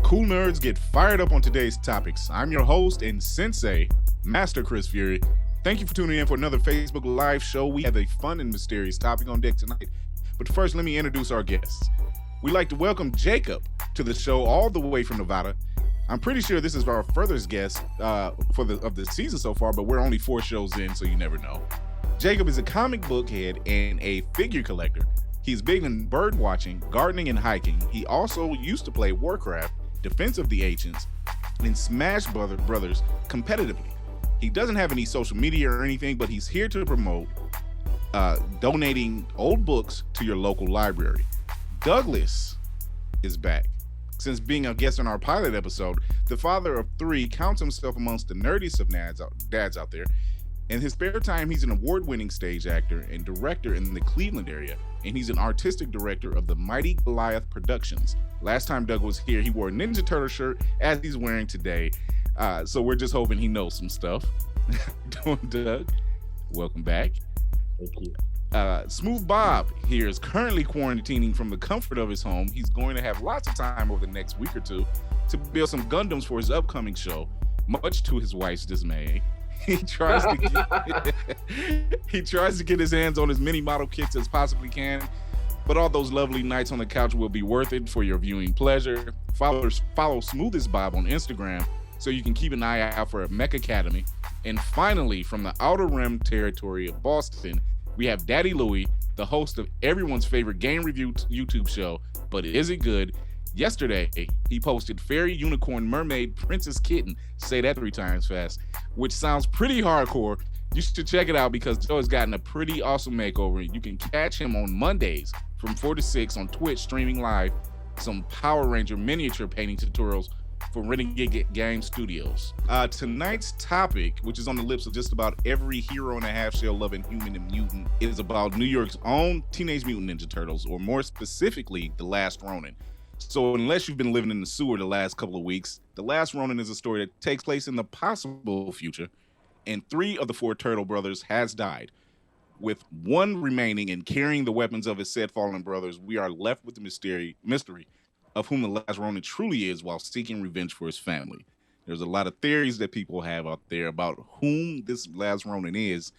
cool nerds get fired up on today's topics. I'm your host and sensei, Master Chris Fury. Thank you for tuning in for another Facebook Live show. We have a fun and mysterious topic on deck tonight. But first, let me introduce our guests. We'd like to welcome Jacob to the show all the way from Nevada. I'm pretty sure this is our furthest guest of the season so far, but we're only 4 shows in, so you never know. Jacob is a comic book head and a figure collector. He's big in bird watching, gardening, and hiking. He also used to play Warcraft, Defense of the Ancients, and Smash Brothers competitively. He doesn't have any social media or anything, but he's here to promote donating old books to your local library. Douglas is back. Since being a guest on our pilot episode, the father of 3 counts himself amongst the nerdiest of dads out there. In his spare time, he's an award-winning stage actor and director in the Cleveland area, and he's an artistic director of the Mighty Goliath Productions. Last time Doug was here, he wore a Ninja Turtle shirt, as he's wearing today. So we're just hoping he knows some stuff. Doug, welcome back. Thank you. Smooth Bob here is currently quarantining from the comfort of his home. He's going to have lots of time over the next week or two to build some Gundams for his upcoming show, much to his wife's dismay. He tries to get his hands on as many model kits as possibly can, but all those lovely nights on the couch will be worth it for your viewing pleasure. Follow Smoothest Bob on Instagram so you can keep an eye out for a Mech Academy. And finally, from the Outer Rim territory of Boston, we have Daddy Louie, the host of everyone's favorite game review YouTube show, But Is It Good? Yesterday, he posted Fairy Unicorn Mermaid Princess Kitten, say that 3 times fast, which sounds pretty hardcore. You should check it out because Joe has gotten a pretty awesome makeover. You can catch him on Mondays from 4 to 6 on Twitch, streaming live some Power Ranger miniature painting tutorials for Renegade Game Studios. Tonight's topic, which is on the lips of just about every hero and a half shell loving human and mutant, is about New York's own Teenage Mutant Ninja Turtles, or more specifically, The Last Ronin. So unless you've been living in the sewer the last couple of weeks, The Last Ronin is a story that takes place in the possible future, and 3 of the 4 Turtle brothers has died. With 1 remaining and carrying the weapons of his said fallen brothers, we are left with the mystery of whom the Last Ronin truly is while seeking revenge for his family. There's a lot of theories that people have out there about whom this Last Ronin is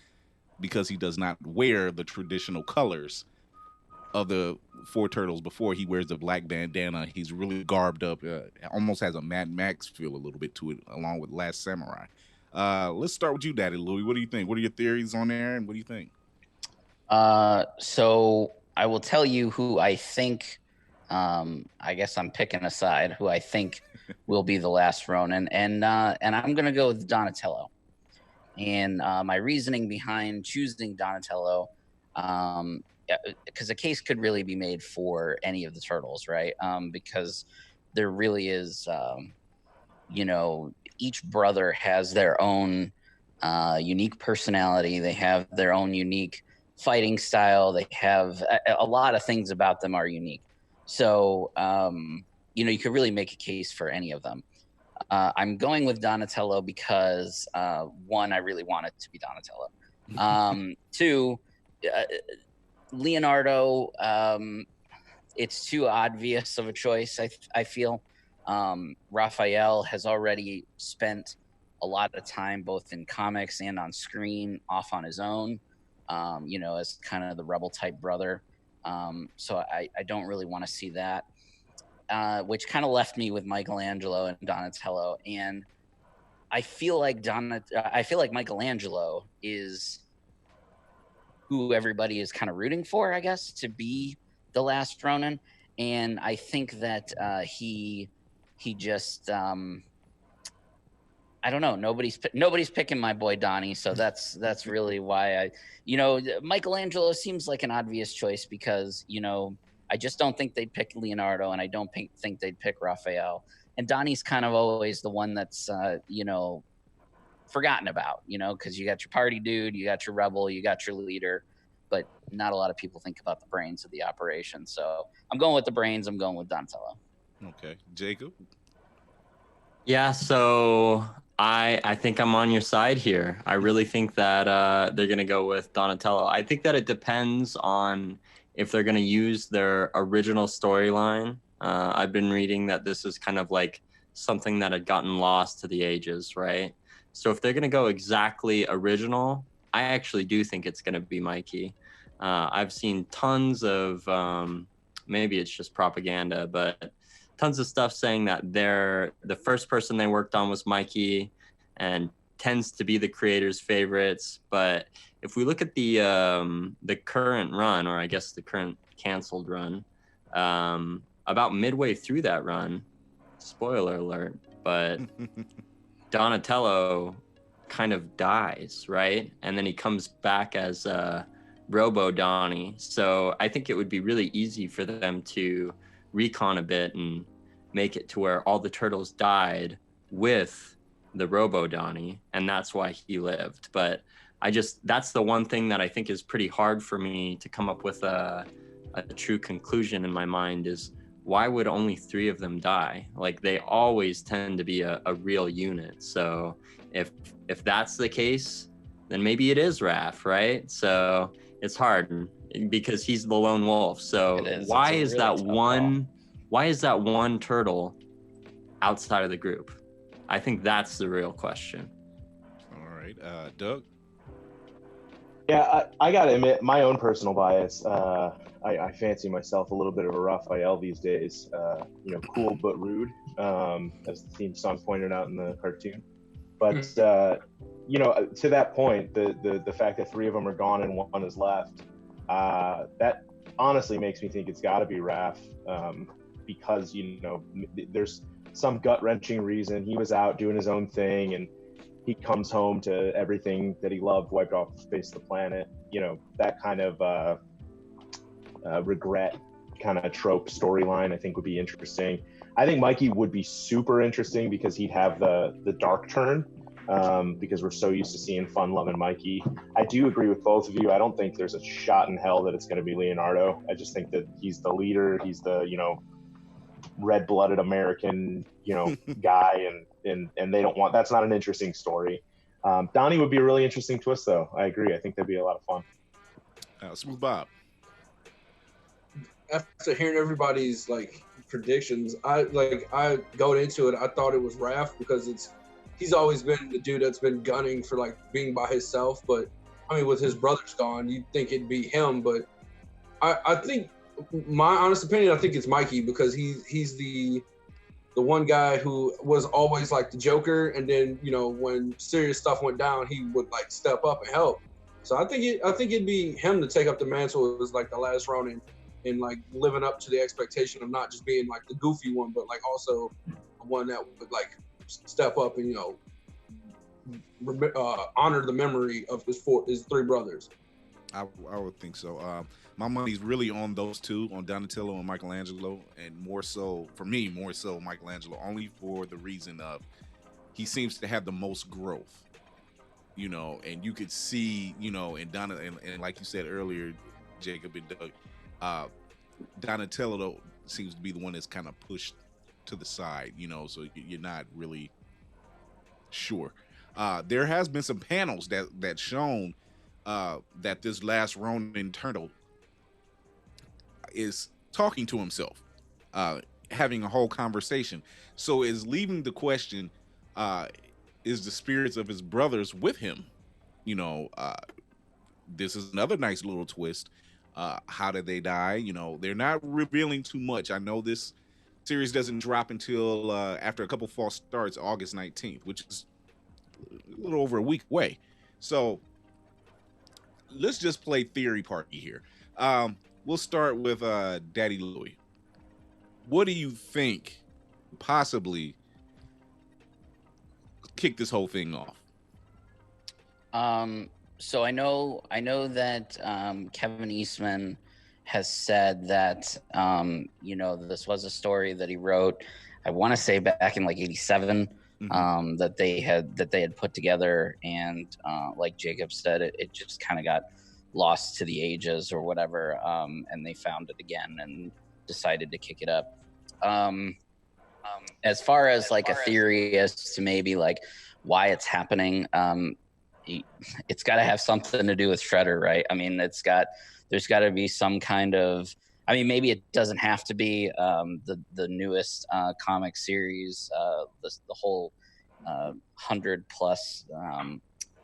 because he does not wear the traditional colors of the 4 turtles. Before he wears the black bandana, he's really garbed up, almost has a Mad Max feel a little bit to it, along with Last Samurai. Let's start with you, Daddy Louie. What do you think? What are your theories on there, and what do you think? So I will tell you who I think, I guess I'm picking a side, who I think will be the Last Ronin, and I'm going to go with Donatello. And my reasoning behind choosing Donatello, because a case could really be made for any of the turtles, right? Because there really is, each brother has their own unique personality. They have their own unique fighting style. They have a lot of things about them are unique. So, you could really make a case for any of them. I'm going with Donatello because, 1, I really want it to be Donatello. 2, Leonardo, it's too obvious of a choice, I feel. Raphael has already spent a lot of time both in comics and on screen off on his own, as kind of the rebel type brother. So I don't really want to see that, which kind of left me with Michelangelo and Donatello. And I feel like Michelangelo is who everybody is kind of rooting for, I guess, to be the Last Ronin. And I think that he just I don't know. Nobody's picking my boy Donnie, so that's really why Michelangelo seems like an obvious choice because I just don't think they'd pick Leonardo, and I don't think they'd pick Raphael. And Donnie's kind of always the one that's forgotten about, because you got your party dude, you got your rebel, you got your leader, but not a lot of people think about the brains of the operation. So I'm going with the brains. I'm going with Donatello. Okay, Jacob. Yeah, so I think I'm on your side here. I really think that they're going to go with Donatello. I think that it depends on if they're going to use their original storyline I've been reading that this is kind of like something that had gotten lost to the ages, right? So if they're going to go exactly original, I actually do think it's going to be Mikey. I've seen tons of, maybe it's just propaganda, but tons of stuff saying that the first person they worked on was Mikey, and tends to be the creator's favorites. But if we look at the current run, or I guess the current canceled run, about midway through that run, spoiler alert, but Donatello kind of dies, right? And then he comes back as Robo Donnie. So I think it would be really easy for them to recon a bit and make it to where all the turtles died with the Robo Donnie, and that's why he lived. But that's the one thing that I think is pretty hard for me to come up with a true conclusion in my mind is, why would only 3 of them die? Like, they always tend to be a real unit. So if that's the case, then maybe it is Raph, right? So it's hard because he's the lone wolf. So why is that one turtle outside of the group? I think that's the real question. All right, Doug? Yeah, I gotta admit, my own personal bias, I fancy myself a little bit of a Raphael these days. Cool but rude, as the theme song pointed out in the cartoon. But to that point, the fact that 3 of them are gone and 1 is left, that honestly makes me think it's got to be Raph, because there's some gut-wrenching reason. He was out doing his own thing, and he comes home to everything that he loved wiped off the face of the planet. That kind of regret kind of trope storyline I think would be interesting. I think Mikey would be super interesting because he'd have the dark turn, because we're so used to seeing fun-loving Mikey. I do agree with both of you. I don't think there's a shot in hell that it's going to be Leonardo. I just think that he's the leader. He's the red-blooded American guy, and they don't want, that's not an interesting story. Donnie would be a really interesting twist, though. I agree. I think that'd be a lot of fun. Smooth Bob. After hearing everybody's predictions, I going into it, I thought it was Raph because he's always been the dude that's been gunning for being by himself. But I mean, with his brothers gone, you'd think it'd be him. But I think, my honest opinion, I think it's Mikey, because he's the one guy who was always the Joker, and then when serious stuff went down, he would step up and help. So I think it'd be him to take up the mantle as the last Ronin, and living up to the expectation of not just being the goofy one, but also the one that would step up and honor the memory of his 3 brothers. I would think so. My money's really on those 2, on Donatello and Michelangelo, and more so Michelangelo, only for the reason of he seems to have the most growth, and you could see, and like you said earlier, Jacob and Doug, Donatello seems to be the one that's kind of pushed to the side, so you're not really sure. There has been some panels that shown that this last Ronin turtle is talking to himself, having a whole conversation. So is leaving the question, is the spirits of his brothers with him? This is another nice little twist. How did they die? They're not revealing too much. I know this series doesn't drop until after a couple false starts, August 19th, which is a little over a week away. So let's just play theory party here. We'll start with Daddy Louie. What do you think possibly kick this whole thing off? So I know that Kevin Eastman has said that this was a story that he wrote, I want to say back in '87, that they had put together, and like Jacob said, it just kind of got lost to the ages or whatever, and they found it again and decided to kick it up. As far as a theory as to maybe why it's happening, it's got to have something to do with Shredder, right? I mean, there's got to be some kind of, I mean, maybe it doesn't have to be the newest comic series, the whole 100 plus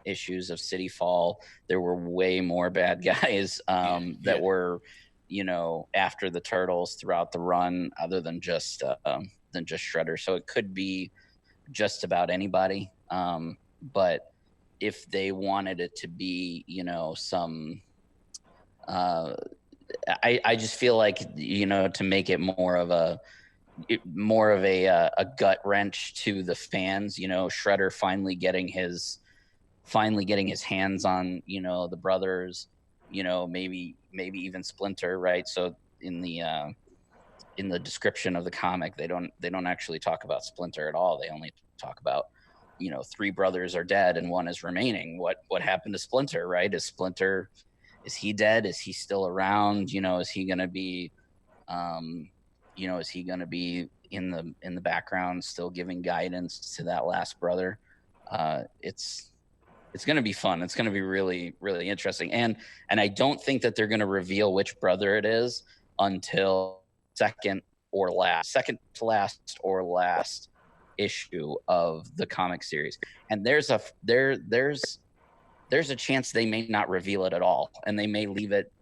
issues of City Fall. There were way more bad guys that were, you know, after the Turtles throughout the run, other than just Shredder. So it could be just about anybody. But if they wanted it to be, you know, some I just feel like, you know, to make it more of a gut wrench to the fans, you know, Shredder finally getting his hands on, you know, the brothers, you know, maybe even Splinter, right? So in the description of the comic, they don't actually talk about Splinter at all. They only talk about, you know, 3 brothers are dead and 1 is remaining. What happened to Splinter, right? Is he dead? Is he still around? You know, is he going to be, you know, is he going to be in the background still giving guidance to that last brother? It's going to be fun. It's going to be really, really interesting. And I don't think that they're going to reveal which brother it is until second to last or last issue of the comic series. And there's a chance they may not reveal it at all, and they may leave it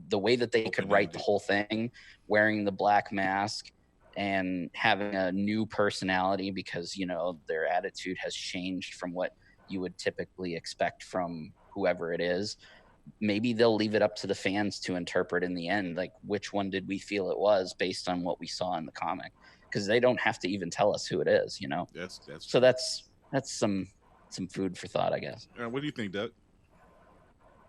the way that they could write the whole thing, wearing the black mask and having a new personality, because, you know, their attitude has changed from what you would typically expect from whoever it is. Maybe they'll leave it up to the fans to interpret in the end, like, which one did we feel it was based on what we saw in the comic, because they don't have to even tell us who it is, you know. That's some food for thought, I guess. What do you think, Doug?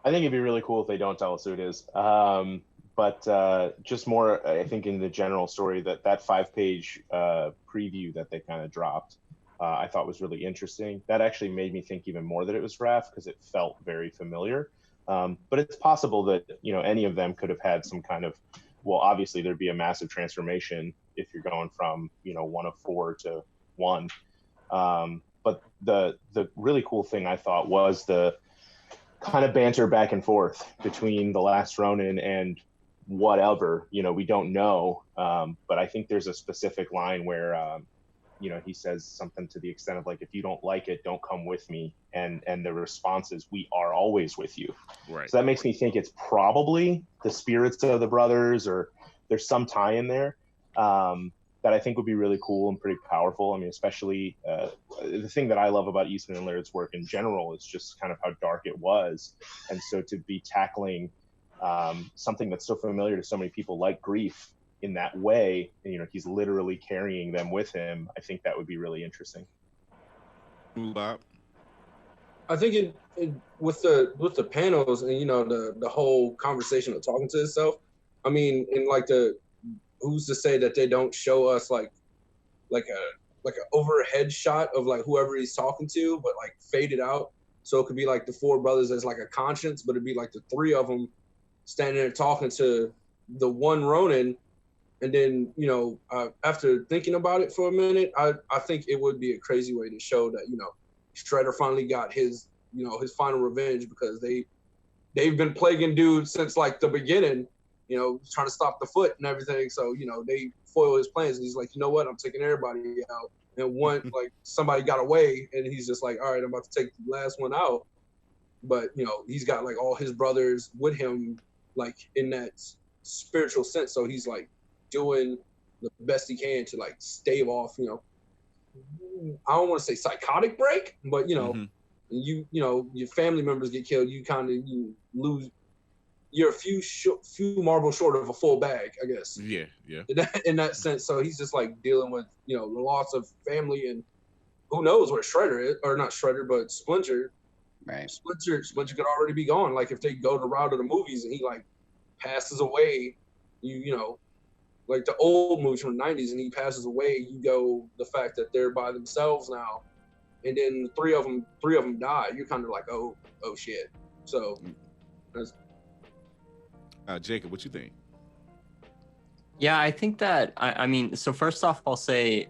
I think it'd be really cool if they don't tell us who it is. But just more, I think, in the general story, that 5-page preview that they kind of dropped, I thought was really interesting. That actually made me think even more that it was Raph, because it felt very familiar. But it's possible that, you know, any of them could have had some kind of, well, obviously there'd be a massive transformation if you're going from, you know, 1 of 4 to 1. But the really cool thing I thought was the kind of banter back and forth between the Last Ronin and whatever, you know, we don't know. But I think there's a specific line where, you know, he says something to the extent of, like, if you don't like it, don't come with me. And the response is, we are always with you. Right. So that makes me think it's probably the spirits of the brothers, or there's some tie in there that I think would be really cool and pretty powerful. I mean, especially the thing that I love about Eastman and Laird's work in general is just kind of how dark it was. And so to be tackling something that's so familiar to so many people, like grief, in that way, and, you know, he's literally carrying them with him, I think that would be really interesting. Bob? I think with the panels and, you know, the whole conversation of talking to itself, I mean, in like who's to say that they don't show us like an overhead shot of like whoever he's talking to, but like faded out, so it could be like the 4 brothers as like a conscience, but it'd be like the 3 of them standing there talking to the one Ronin. And then, you know, after thinking about it for a minute, I think it would be a crazy way to show that, you know, Shredder finally got his, you know, his final revenge, because they've been plaguing dude since like the beginning, you know, trying to stop the Foot and everything. So, you know, they foil his plans, and he's like, you know what, I'm taking everybody out. And one, like, somebody got away, and he's just like, all right, I'm about to take the last one out. But, you know, he's got like all his brothers with him, like in that spiritual sense. So he's like doing the best he can to like stave off, you know, I don't want to say psychotic break, but, you know, you know, your family members get killed, you kind of, you lose, you're a few marbles short of a full bag, I guess. Yeah. In that sense. So he's just like dealing with, you know, the loss of family, and who knows where Shredder is, or not Shredder, but Splinter. Right. Splinter could already be gone. Like, if they go the route of the movies and he like passes away, you know, like the old movies from the 90s, and he passes away, you go the fact that they're by themselves now, and then three of them die. You're kind of like, oh shit. So that's Jacob, what you think? Yeah, I think that, I mean, so first off, I'll say,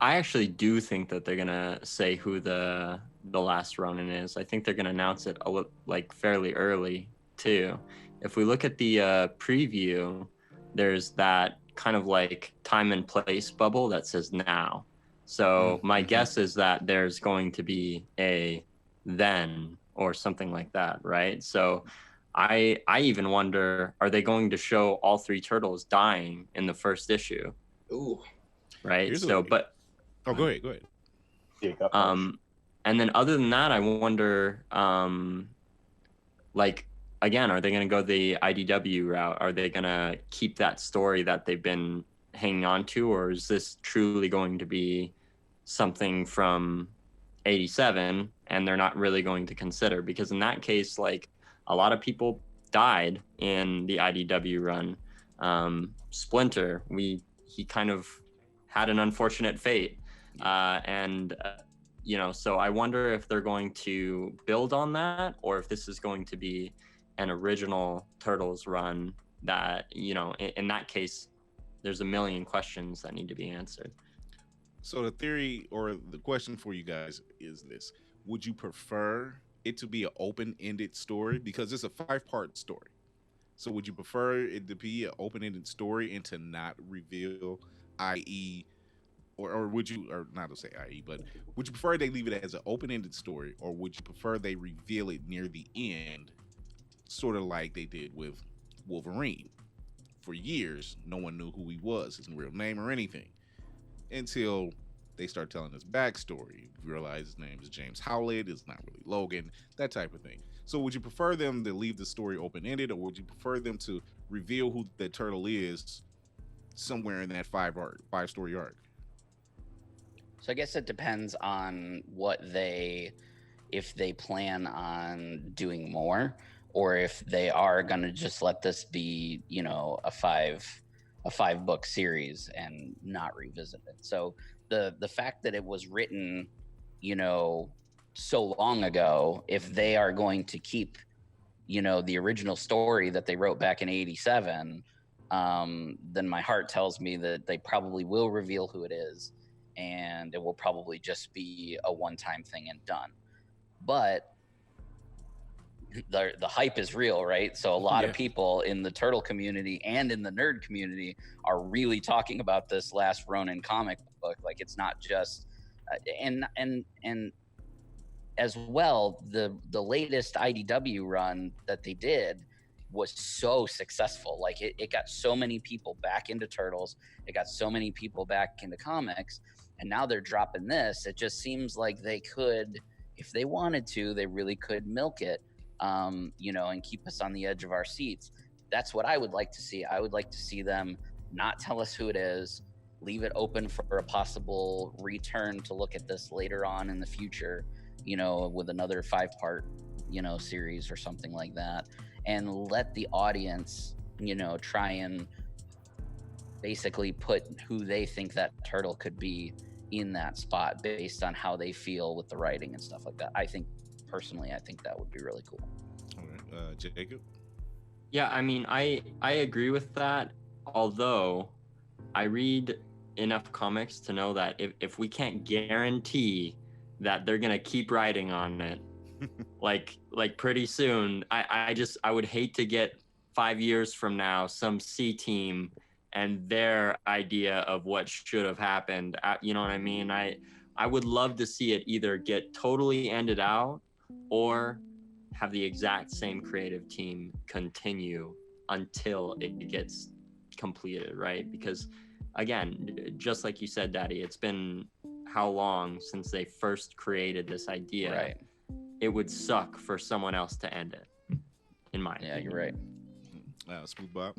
I actually do think that they're gonna say who the Last Ronin is. I think they're gonna announce it like fairly early too. If we look at the preview, there's that kind of like time and place bubble that says now. So my guess is that there's going to be a then or something like that, right? So I even wonder, are they going to show all three turtles dying in the first issue? Ooh. Right. So, but go ahead. Yeah, got punched. and then other than that, I wonder, like, again, are they going to go the IDW route? Are they going to keep that story that they've been hanging on to, or is this truly going to be something from 87 and they're not really going to consider? Because in that case, like, a lot of people died in the IDW run. Splinter, he kind of had an unfortunate fate, you know, so I wonder if they're going to build on that, or if this is going to be an original Turtles run that, you know, in that case, there's a million questions that need to be answered. So the theory or the question for you guys is this: would you prefer it to be an open-ended story, because it's a 5-part story? So would you prefer it to be an open-ended story and to not reveal, i.e., or would you, or not to say i.e., but would you prefer they leave it as an open-ended story, or would you prefer they reveal it near the end, sort of like they did with Wolverine? For years, no one knew who he was, his real name or anything, until they start telling his backstory. You realize his name is James Howlett, it's not really Logan, that type of thing. So would you prefer them to leave the story open-ended, or would you prefer them to reveal who the turtle is somewhere in that 5-story arc? So I guess it depends on if they plan on doing more, or if they are going to just let this be, you know, a 5-book series and not revisit it. So the fact that it was written, you know, so long ago, if they are going to keep, you know, the original story that they wrote back in 87, then my heart tells me that they probably will reveal who it is, and it will probably just be a one-time thing and done. But the hype is real, right? So a lot of people in the turtle community and in the nerd community are really talking about this Last Ronin comic book. Like, it's not just and as well, the latest IDW run that they did was so successful. Like, it got so many people back into Turtles, it got so many people back into comics, and now they're dropping this. It just seems like they could, if they wanted to, they really could milk it, you know, and keep us on the edge of our seats. That's what I would like to see. I would like to see them not tell us who it is, leave it open for a possible return to look at this later on in the future, you know, with another 5-part, you know, series or something like that, and let the audience, you know, try and basically put who they think that turtle could be in that spot based on how they feel with the writing and stuff like that. I think personally, I think that would be really cool. All right, Jacob? Yeah, I mean, I agree with that, although I read enough comics to know that if we can't guarantee that they're gonna keep writing on it, like pretty soon, I would hate to get 5 years from now some C team and their idea of what should have happened. You know what I mean? I would love to see it either get totally ended out, or have the exact same creative team continue until it gets completed, right? Because again, just like you said, Daddy, it's been how long since they first created this idea? Right. It would suck for someone else to end it, in my opinion. You're right. Smooth Bob?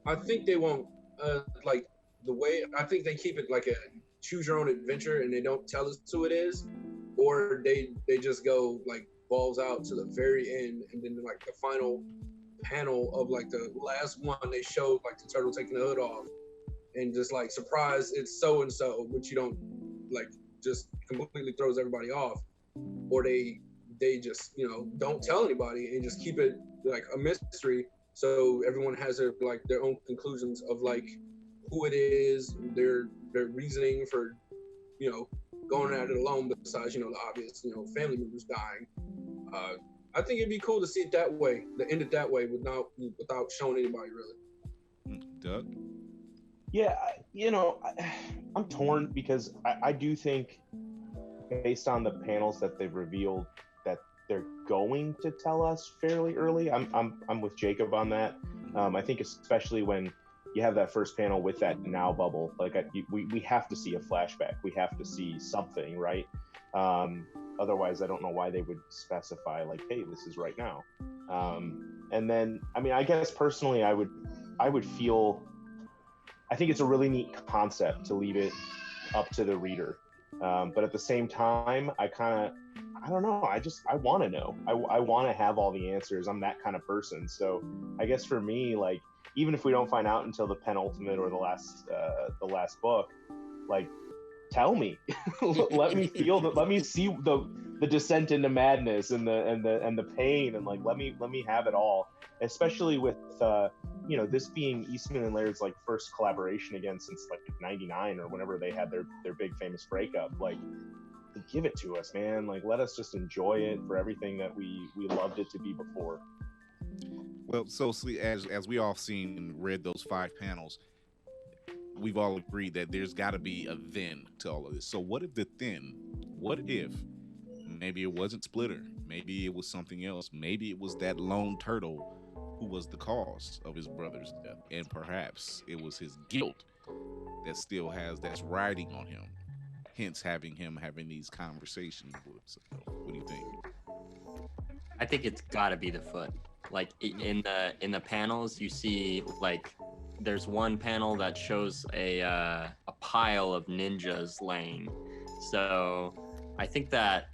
I think they won't, like, the way, I think they keep it like a choose your own adventure, and they don't tell us who it is, or they just go like balls out to the very end, and then like the final panel of like the last one, they showed like the turtle taking the hood off, and just like, surprise, it's so and so, but you don't, like, just completely throws everybody off. Or they just, you know, don't tell anybody and just keep it like a mystery, so everyone has their own conclusions of like who it is, their reasoning for, you know, going at it alone, besides, you know, the obvious, you know, family members dying. I think it'd be cool to see it that way, to end it that way, without showing anybody really. Doug? Yeah, I'm torn because I do think, based on the panels that they've revealed, that they're going to tell us fairly early. I'm with Jacob on that. I think especially when you have that first panel with that now bubble, like we have to see a flashback. We have to see something, right? Otherwise, I don't know why they would specify like, hey, this is right now. And then, I mean, I guess personally, I would feel. I think it's a really neat concept to leave it up to the reader. But at the same time, I don't know. I want to know. I want to have all the answers. I'm that kind of person. So I guess for me, like, even if we don't find out until the penultimate or the last book, like, tell me, let me feel that, let me see the descent into madness and the pain, and like, let me have it all, especially with this being Eastman and Laird's like first collaboration again since like '99 or whenever they had their big famous breakup. Like, give it to us, man. Like, let us just enjoy it for everything that we loved it to be before. Well, so see, as we all seen and read those 5 panels, we've all agreed that there's got to be a then to all of this. So what if maybe it wasn't Splitter, maybe it was something else, maybe it was that lone turtle who was the cause of his brother's death, and perhaps it was his guilt that's riding on him, hence having these conversations with himself. What do you think? I think it's got to be the foot. Like in the panels, you see like there's one panel that shows a pile of ninjas laying. So I think that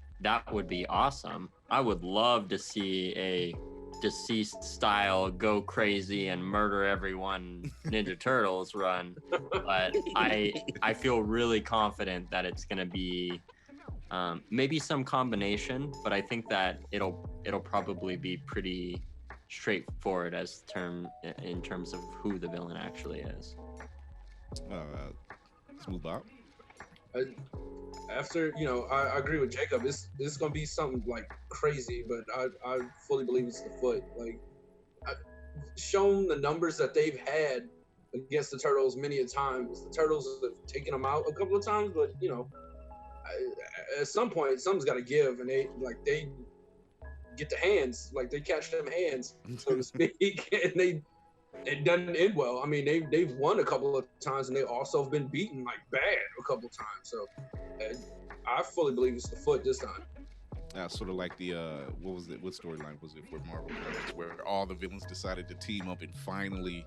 would be awesome. I would love to see a deceased style go crazy and murder everyone Ninja Turtles run, but I feel really confident that it's gonna be maybe some combination, but I think that it'll probably be pretty straightforward in terms of who the villain actually is. Smooth Bob. After I agree with Jacob. It's gonna be something like crazy, but I fully believe it's the foot. Like, shown the numbers that they've had against the Turtles many a times. The Turtles have taken them out a couple of times, but at some point something's got to give, and they get the hands, like they catch them hands, so to speak, and it doesn't end well. I mean, they've won a couple of times, and they also have been beaten like bad a couple of times. So I fully believe it's the foot this time. Sort of like the what was it? What storyline was it for Marvel Comics, where all the villains decided to team up and finally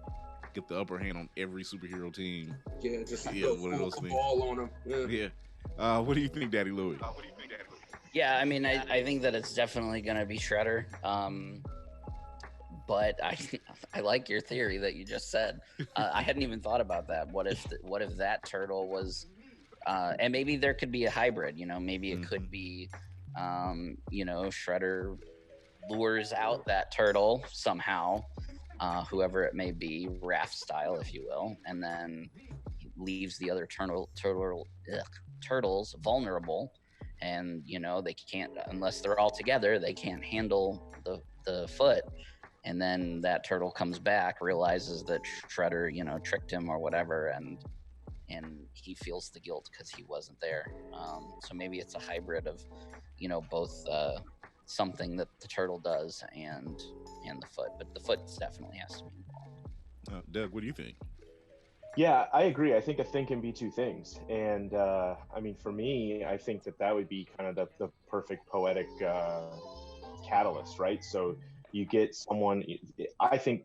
get the upper hand on every superhero team? Yeah, just one of those things. Ball on them. Yeah. What do you think, Daddy Louie? Yeah, I mean, I think that it's definitely going to be Shredder. But I like your theory that you just said. I hadn't even thought about that. What if that turtle was, and maybe there could be a hybrid. Maybe it could be, Shredder lures out that turtle somehow, whoever it may be, Raph style, if you will, and then leaves the other turtles vulnerable. And they can't, unless they're all together, they can't handle the foot. And then that turtle comes back, realizes that Shredder tricked him or whatever, and he feels the guilt because he wasn't there. So maybe it's a hybrid of both something that the turtle does and the foot, but the foot definitely has to be involved. Doug, what do you think? Yeah, I agree. I think a thing can be two things. And I mean, for me, I think that would be kind of the perfect poetic catalyst, right? So you get someone, I think,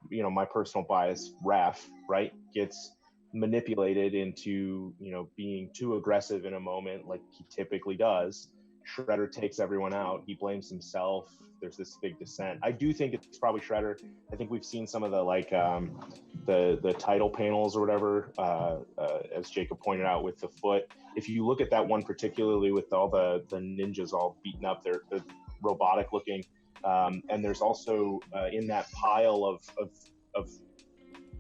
my personal bias, Raph, right, gets manipulated into, being too aggressive in a moment like he typically does. Shredder takes everyone out. He blames himself. There's this big descent. I do think it's probably Shredder. I think we've seen some of the the title panels or whatever, as Jacob pointed out with the foot. If you look at that one particularly with all the ninjas all beaten up, they're robotic looking. And there's also in that pile of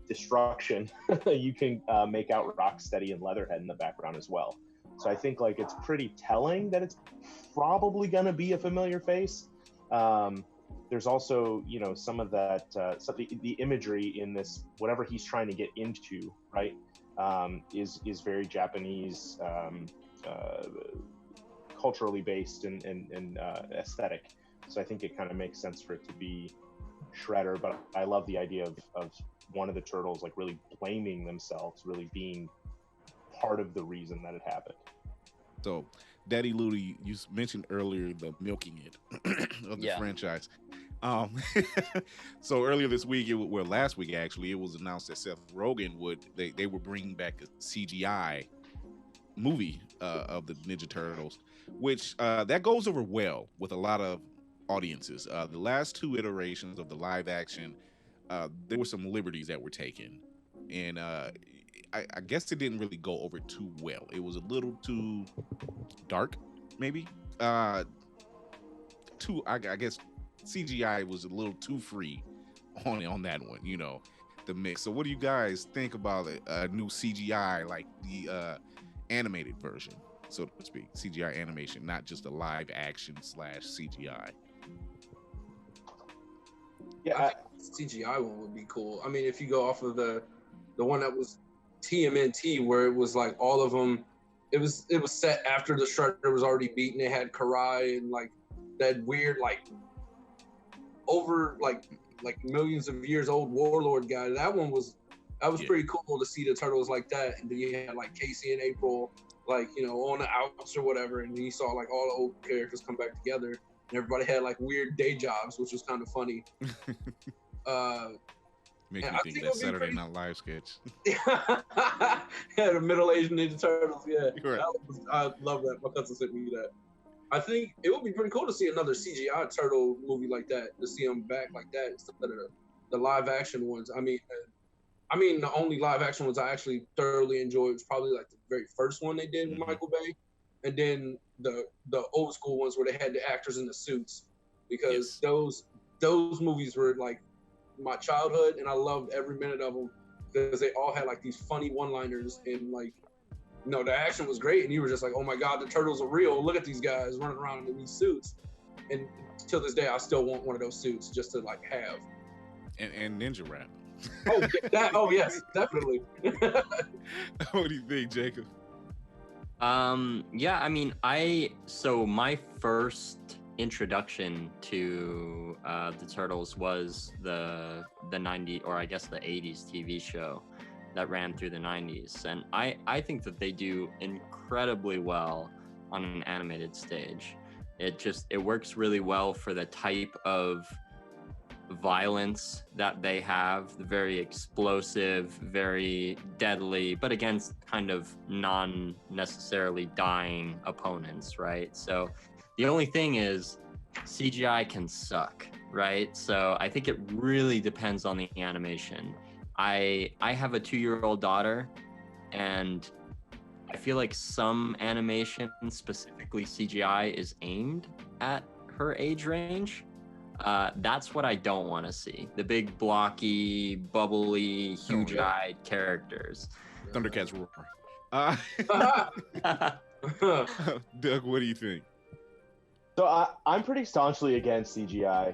destruction, you can make out Rocksteady and Leatherhead in the background as well. So I think it's pretty telling that it's probably going to be a familiar face. there's also, you know, some of that, the imagery in this, whatever he's trying to get into, right, is very Japanese, culturally based and aesthetic. So I think it kind of makes sense for it to be Shredder, but I love the idea of one of the turtles like really blaming themselves, really being part of the reason that it happened. So, Daddy Ludi, you mentioned earlier the milking it of the franchise. So earlier this week, last week actually, it was announced that Seth Rogen they were bringing back a CGI movie of the Ninja Turtles, which that goes over well with a lot of audiences. The last two iterations of the live action, there were some liberties that were taken, and I guess it didn't really go over too well. It was a little too dark, maybe. I guess CGI was a little too free on that one, you know, the mix. So what do you guys think about a new CGI, like the animated version, so to speak, CGI animation, not just a live action / CGI? Yeah, I think the CGI one would be cool. I mean, if you go off of the one that was TMNT, where it was like all of them, it was set after the Shredder was already beaten. It had Karai and like that weird like over like millions of years old warlord guy. That was pretty cool to see the turtles like that. And then you had like Casey and April, like, you know, on the outs or whatever, and then you saw like all the old characters come back together, and everybody had like weird day jobs, which was kind of funny. Makes me think of that Saturday Night Live sketch. Yeah, the middle-aged Ninja Turtles. Yeah, right. I love that. My cousin sent me that. I think it would be pretty cool to see another CGI turtle movie like that, to see them back like that instead of the live action ones. I mean, the only live action ones I actually thoroughly enjoyed was probably like the very first one they did with Michael Bay, and then the old school ones where they had the actors in the suits, because those movies were like my childhood, and I loved every minute of them because they all had like these funny one-liners, and like, you know, the action was great, and you were just like, oh my god, the turtles are real, look at these guys running around in these suits. And till this day I still want one of those suits just to like have. And ninja rap. Yes, definitely. What do you think, Jacob? Yeah, I mean, so my first introduction to the Turtles was the 90s, or I guess the 80s TV show that ran through the 90s, and I think that they do incredibly well on an animated stage. It works really well for the type of violence that they have, the very explosive, very deadly, but against kind of non-necessarily dying opponents, right? So the only thing is CGI can suck, right? So I think it really depends on the animation. I have a 2-year-old daughter, and I feel like some animation, specifically CGI, is aimed at her age range. That's what I don't want to see. The big, blocky, bubbly, huge-eyed characters. Thundercats roar. Doug, what do you think? So I'm pretty staunchly against CGI,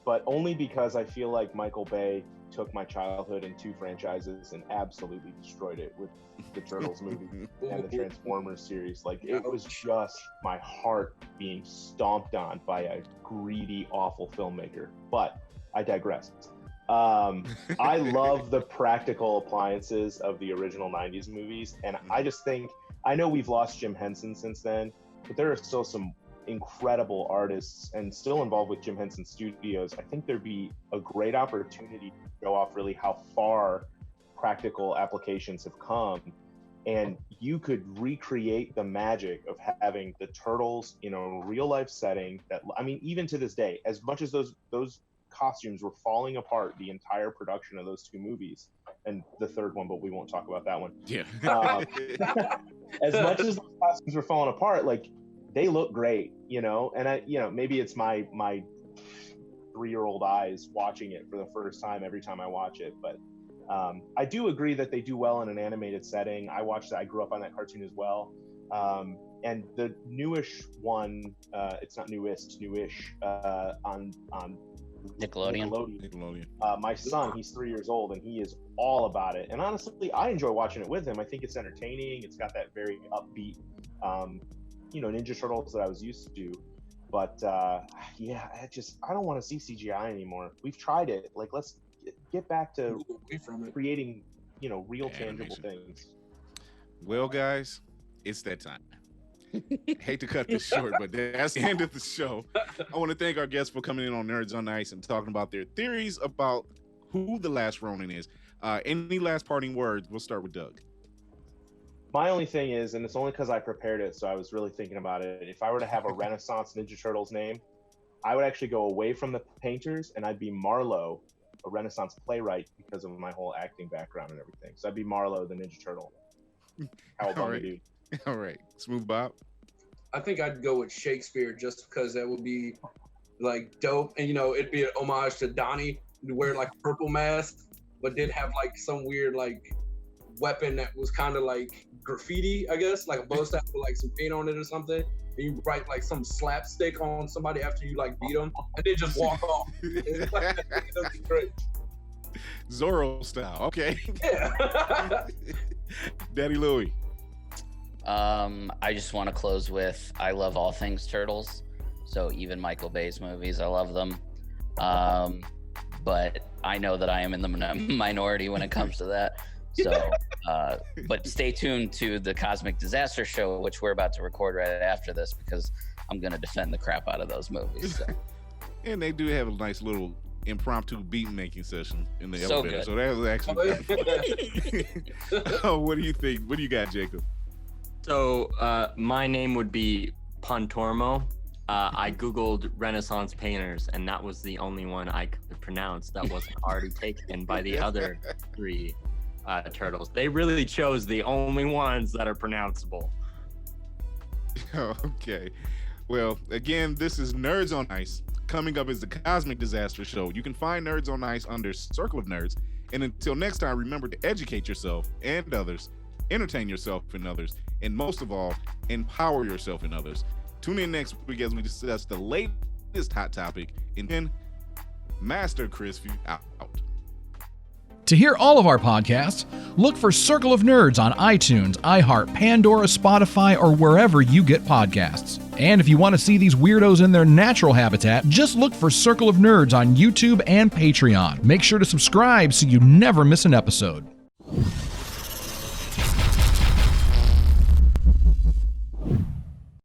but only because I feel like Michael Bay took my childhood in 2 franchises and absolutely destroyed it with the Turtles movie and the Transformers series. Like, it was just my heart being stomped on by a greedy, awful filmmaker. But I digress. I love the practical appliances of the original 90s movies, and I just think, I know we've lost Jim Henson since then, but there are still some incredible artists and still involved with Jim Henson Studios. I think there'd be a great opportunity to show off really how far practical applications have come, and you could recreate the magic of having the Turtles in a real life setting. That, I mean, even to this day, as much as those costumes were falling apart the entire production of those 2 movies, and the third one, but we won't talk about that one. Yeah. As much as those costumes were falling apart, like, they look great, you know, and maybe it's my 3-year-old eyes watching it for the first time every time I watch it, but I do agree that they do well in an animated setting. I watched that. I grew up on that cartoon as well. And the newish one, it's not newest, newish, on Nickelodeon. My son, he's 3 years old, and he is all about it. And honestly, I enjoy watching it with him. I think it's entertaining. It's got that very upbeat, Ninja Turtles that I was used to. But yeah, I don't want to see CGI anymore. We've tried it. Like, let's get back to creating, real tangible things. Well, guys, it's that time. Hate to cut this short, but that's the end of the show. I want to thank our guests for coming in on Nerds on Ice and talking about their theories about who the Last Ronin is. Any last parting words? We'll start with Doug. My only thing is, and it's only because I prepared it, so I was really thinking about it. If I were to have a Renaissance Ninja Turtles name, I would actually go away from the painters, and I'd be Marlowe, a Renaissance playwright, because of my whole acting background and everything. So I'd be Marlowe, the Ninja Turtle. How about you, dude? All right, Smooth Bob. I think I'd go with Shakespeare just because that would be like dope, and it'd be an homage to Donnie, wear like a purple mask, but did have like some weird like weapon that was kind of like graffiti, I guess, like a bow staff with like some paint on it or something. And you write like some slapstick on somebody after you like beat them, and then just walk off. That'd be great. Zorro style, okay. Yeah. Daddy Louie. I just want to close with I love all things Turtles. So even Michael Bay's movies, I love them. But I know that I am in the minority when it comes to that. So, but stay tuned to the Cosmic Disaster Show, which we're about to record right after this, because I'm going to defend the crap out of those movies. So. And they do have a nice little impromptu beat making session in the so elevator. Good. So that was actually What do you think? What do you got, Jacob? So my name would be Pontormo. I Googled Renaissance painters, and that was the only one I could pronounce that wasn't already taken by the other three turtles. They really chose the only ones that are pronounceable. Okay. Well, again, this is Nerds on Ice. Coming up is the Cosmic Disaster Show. You can find Nerds on Ice under Circle of Nerds. And until next time, remember to educate yourself and others, entertain yourself and others, and most of all, empower yourself and others. Tune in next week as we discuss the latest hot topic, and then Master Chris out. To hear all of our podcasts, look for Circle of Nerds on iTunes, iHeart, Pandora, Spotify, or wherever you get podcasts. And if you want to see these weirdos in their natural habitat, just look for Circle of Nerds on YouTube and Patreon. Make sure to subscribe so you never miss an episode.